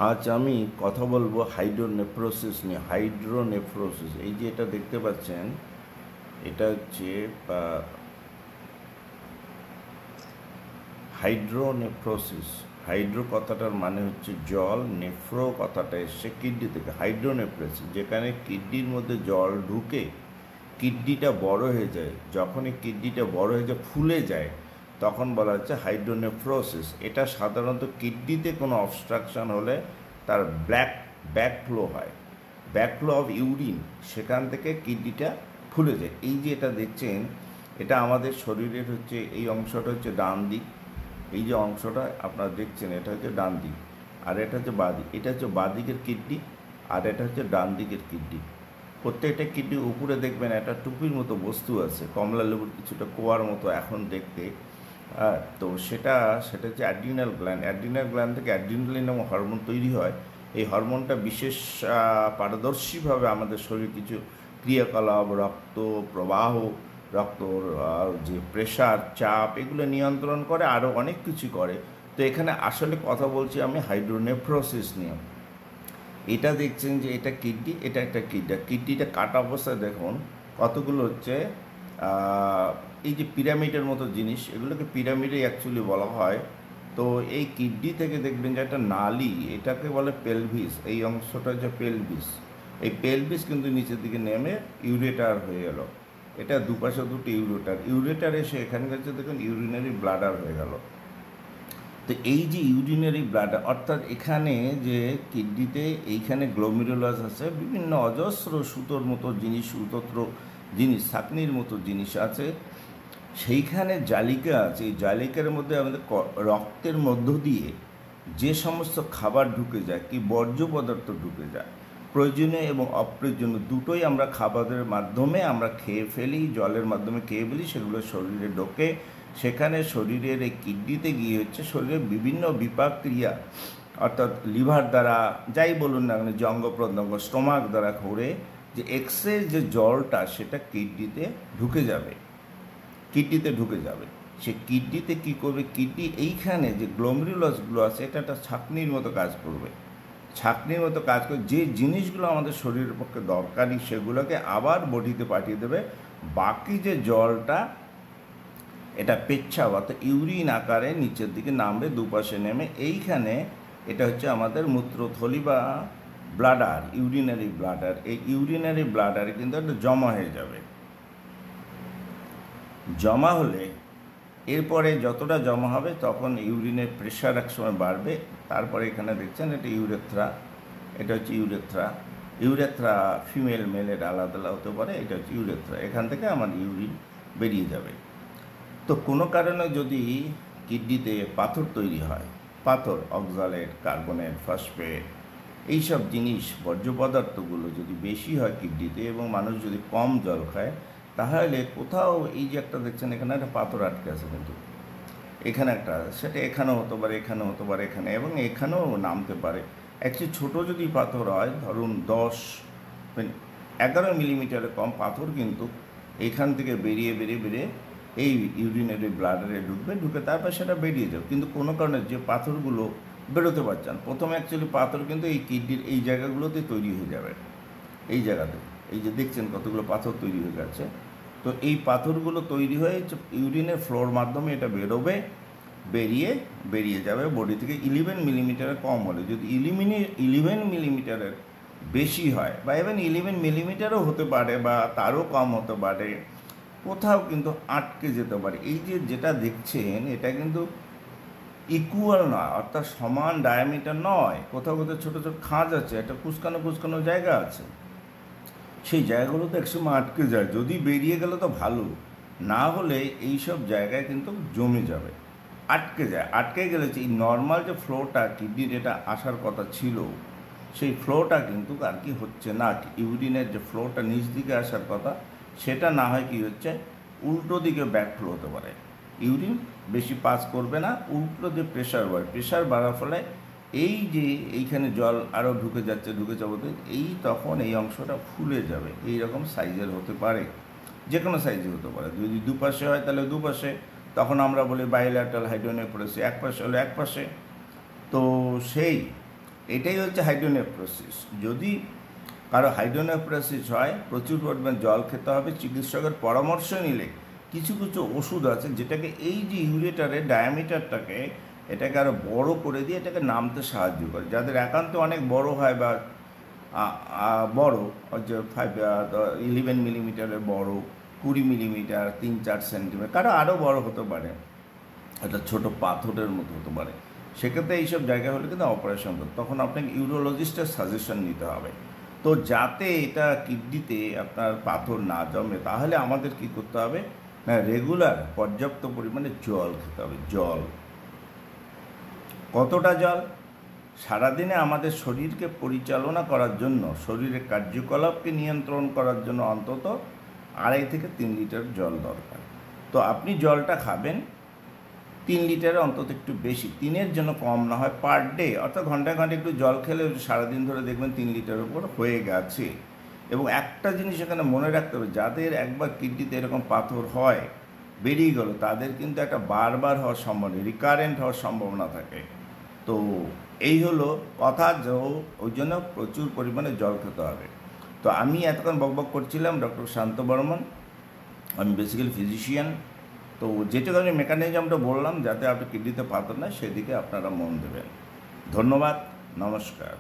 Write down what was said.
আজ আমি কথা বলবো হাইড্রোনেফ্রোসিস নিয়ে। হাইড্রোনেফ্রোসিস, এই যে এটা দেখতে পাচ্ছেন, এটা হচ্ছে হাইড্রোনেফ্রোসিস। হাইড্রো কথাটার মানে হচ্ছে জল, নেফ্রো কথাটা এসছে কিডনি থেকে। হাইড্রোনেফ্রোসিস, যেখানে কিডনির মধ্যে জল ঢুকে কিডনিটা বড় হয়ে যায়। যখনই কিডনিটা বড় হয়ে যায়, ফুলে যায়, তখন বলা হচ্ছে হাইড্রোনেফ্রোসিস। এটা সাধারণত কিডনিতে কোনো অবস্ট্রাকশন হলে তার ব্যাকফ্লো হয়, ব্যাকফ্লো অফ ইউরিন, সেখান থেকে কিডনিটা ফুলে যায়। এই যে এটা দেখছেন, এটা আমাদের শরীরের হচ্ছে এই অংশটা হচ্ছে ডান দিক। এই যে অংশটা আপনারা দেখছেন, এটা হচ্ছে ডান দিক, আর এটা হচ্ছে বাঁ দিক। এটা হচ্ছে বাঁ দিকের কিডনি, আর এটা হচ্ছে ডান দিকের কিডনি। প্রত্যেকটা কিডনির উপরে দেখবেন একটা টুপির মতো বস্তু আছে, কমলা লেবুর কিছুটা কোয়ার মতো এখন দেখতে। তো সেটা হচ্ছে অ্যাড্রিনাল গ্ল্যান্ড। অ্যাড্রিনাল গ্ল্যান্ড থেকে অ্যাড্রিনালিন নামক হরমোন তৈরি হয়। এই হরমোনটা বিশেষ পারদর্শীভাবে আমাদের শরীরে কিছু ক্রিয়াকলাপ, রক্ত প্রবাহ, রক্তর যে প্রেশার, চাপ, এগুলো নিয়ন্ত্রণ করে, আরও অনেক কিছু করে। তো এখানে আসলে কথা বলছি আমি হাইড্রোনেফ্রোসিস নিয়ে। এটা দেখছেন যে এটা কিডনি, এটা একটা কিডনিটা কাটা অবস্থায় দেখুন কতগুলো হচ্ছে এই যে পিরামিডের মতো জিনিস, এগুলোকে পিরামিডে অ্যাকচুয়ালি বলা হয়। তো এই কিডনি থেকে দেখবেন যে একটা নালি, এটাকে বলে পেলভিস। এই অংশটা হচ্ছে পেলভিস। এই পেলভিস কিন্তু নিচের দিকে নেমে ইউরেটার হয়ে গেল। এটা দুপাশে দুটো ইউরেটার এসে এখানে কাছে দেখুন ইউরিনারি ব্লাডার হয়ে গেল। তো এই যে ইউরিনারি ব্লাডার, অর্থাৎ এখানে যে কিডনিতে এইখানে গ্লোমেরুলাস আছে, বিভিন্ন অজস্র সুতোর মতো জিনিস, সুতোত্র জিনিস, ছাঁকনির মতো জিনিস আছে, সেইখানে জালিকা আছে। এই জালিকার মধ্যে আমাদের রক্তের মধ্য দিয়ে যে সমস্ত খাবার ঢুকে যায়, কি বর্জ্য পদার্থ ঢুকে যায়, প্রয়োজনীয় এবং অপ্রয়োজনীয় দুটোই আমরা খাবারের মাধ্যমে আমরা খেয়ে ফেলি, জলের মাধ্যমে খেয়ে ফেলি, সেগুলো শরীরে ঢোকে। সেখানে শরীরের এই কিডনিতে গিয়ে হচ্ছে শরীরের বিভিন্ন বিপাক ক্রিয়া, অর্থাৎ লিভার দ্বারা, যাই বলুন না কেন, যে অঙ্গ প্রত্যঙ্গ, স্টোমাক দ্বারা ঘুরে যে এক্সেস যে জলটা সেটা কিডনিতে ঢুকে যাবে। সে কিডনিতে কী করবে, কিডনি এইখানে যে গ্লোমেরুলাসগুলো আছে, এটা একটা ছাঁকনির মতো কাজ করবে। যে জিনিসগুলো আমাদের শরীরের পক্ষে দরকারি, সেগুলোকে আবার বডিতে পাঠিয়ে দেবে। বাকি যে জলটা, এটা পেচ্ছাব অর্থাৎ ইউরিন আকারে নিচের দিকে নামবে, দুপাশে নেমে এইখানে, এটা হচ্ছে আমাদের মূত্রথলি বা ব্লাডার, ইউরিনারি ব্লাডার। এই ইউরিনারি ব্লাডারে কিন্তু একটা জমা হয়ে যাবে। জমা হলে এরপরে যতটা জমা হবে তখন ইউরিনের প্রেশার একসময় বাড়বে। তারপরে এখানে দেখছেন এটা ইউরেথ্রা, এটা হচ্ছে ইউরেথ্রা ফিমেল মেলের আলাদা আলাদা হতে পারে। এটা হচ্ছে ইউরেথ্রা, এখান থেকে আমার ইউরিন বেরিয়ে যাবে। তো কোনো কারণে যদি কিডনিতে পাথর তৈরি হয়, পাথর, অক্সালেট, কার্বনেট, ফসফেট, এইসব জিনিস, বর্জ্য পদার্থগুলো যদি বেশি হয় কিডনিতে, এবং মানুষ যদি কম জল খায়, তাহলে কোথাও এই যে একটা দেখছেন এখানে একটা পাথর আটকে আছে, কিন্তু এখানে একটা, সেটা এখানেও হতে পারে, এখানেও হতে পারে, এখানে এবং এখানেও নামতে পারে। অ্যাকচুয়ালি ছোটো যদি পাথর হয়, ধরুন 11 মিলিমিটারের কম পাথর, কিন্তু এখান থেকে বেরিয়ে এই ইউরিনারি ব্লাডারে ঢুকে তারপর সেটা বেরিয়ে যাবে। কিন্তু কোনো কারণে যে পাথরগুলো বেরোতে পারছেন, প্রথমে অ্যাকচুয়ালি পাথর কিন্তু এই কিডনির এই জায়গাগুলোতে তৈরি হয়ে যাবে। এই জায়গাতে এই যে দেখছেন কতগুলো পাথর তৈরি হয়ে গেছে। তো এই পাথরগুলো তৈরি হয়ে ইউরিনের ফ্লোর মাধ্যমে এটা বেরিয়ে যাবে বডি থেকে। 11 মিলিমিটারের কম হলে, যদি 11 মিলিমিটারের বেশি হয়, বা ইভেন 11 মিলিমিটারও হতে পারে, বা তারও কম হতে পারে, কোথাও কিন্তু আটকে যেতে পারে। এই যে যেটা দেখছেন, এটা কিন্তু ইকুয়াল নয়, অর্থাৎ সমান ডায়ামিটার নয়। কোথাও ছোটো ছোটো খাঁজ আছে, একটা কুচকানো জায়গা আছে, সেই জায়গাগুলোতে একসময় আটকে যায়। যদি বেরিয়ে গেলে তো ভালো, না হলে এই সব জায়গায় কিন্তু জমে যাবে, আটকে গেলে এই নর্মাল যে ফ্লোটা কিডনির এটা আসার কথা ছিল, সেই ফ্লোটা কিন্তু আর কি হচ্ছে না। ইউরিনের যে ফ্লোটা নিচ দিকে আসার কথা, সেটা না হয় কি হচ্ছে, উল্টো দিকে ব্যাকফ্লো হতে পারে। ইউরিন বেশি পাস করবে না, উল্টো যে প্রেশার বাড়ার ফলে এই যে এইখানে জল আরও ঢুকে যাচ্ছে এই তখন এই অংশটা ফুলে যাবে। এই রকম সাইজের হতে পারে, যে কোনো সাইজের হতে পারে। যদি দুপাশে হয় তাহলে দুপাশে, তখন আমরা বলি বাইল্যাটারাল হাইড্রোনেফ্রোসিস। এক পাশে হলে এক পাশে। তো সেই এটাই হচ্ছে হাইড্রোনেফ্রোসিস। যদি কারো হাইড্রোনেফ্রোসিস হয়, প্রচুর পরিমাণ জল খেতে হবে, চিকিৎসকের পরামর্শ নিলে কিছু কিছু ওষুধ আছে যেটাকে এই যে ইউরেটারের ডায়ামিটারটাকে এটাকে আরও বড় করে দিয়ে এটাকে নামতে সাহায্য করে। যাদের একান্ত অনেক বড় হয় বা বড়, যে 11 মিলিমিটারের বড়, 20 মিলিমিটার, 3-4 সেন্টিমিটার, কারো আরও বড় হতে পারে, একটা ছোট পাথরের মতো হতে পারে, সেক্ষেত্রে এইসব জায়গা হলে কিন্তু অপারেশন করতে, তখন আপনাকে ইউরোলজিস্টের সাজেশন নিতে হবে। তো যাতে এটা কিডনিতে আপনার পাথর না জমে তাহলে আমাদের কি করতে হবে না, রেগুলার পর্যাপ্ত পরিমাণে জল খেতে হবে। জল কতটা জল? সারাদিনে আমাদের শরীরকে পরিচালনা করার জন্য, শরীরের কার্যকলাপকে নিয়ন্ত্রণ করার জন্য অন্তত 2.5 থেকে 3 লিটার জল দরকার। তো আপনি জলটা খাবেন 3 লিটারের অন্তত একটু বেশি, 3-এর জন্য কম না হয়, পার ডে, অর্থাৎ ঘন্টায় ঘন্টায় একটু জল খেলে সারাদিন ধরে দেখবেন 3 লিটারের উপর হয়ে গেছে। এবং একটা জিনিস এখানে মনে রাখতে হবে, যাদের একবার কিডনিতে এরকম পাথর হয়, বেরিয়ে গেল, তাদের কিন্তু একটা বারবার হওয়ার সম্ভাবনা, রিকারেন্ট হওয়ার সম্ভাবনা থাকে। তো এই হলো কথা, যে ওই জন্য প্রচুর পরিমাণে জল খেতে হবে। তো আমি এতক্ষণ বকবক করছিলাম, ডক্টর শান্ত বর্মন, আমি বেসিক্যালি ফিজিশিয়ান। তো যেটুকু আমি মেকানিজমটা বললাম, যাতে আপনি কিডনিতে পাথর না, সেদিকে আপনারা মন দেবেন। ধন্যবাদ, নমস্কার।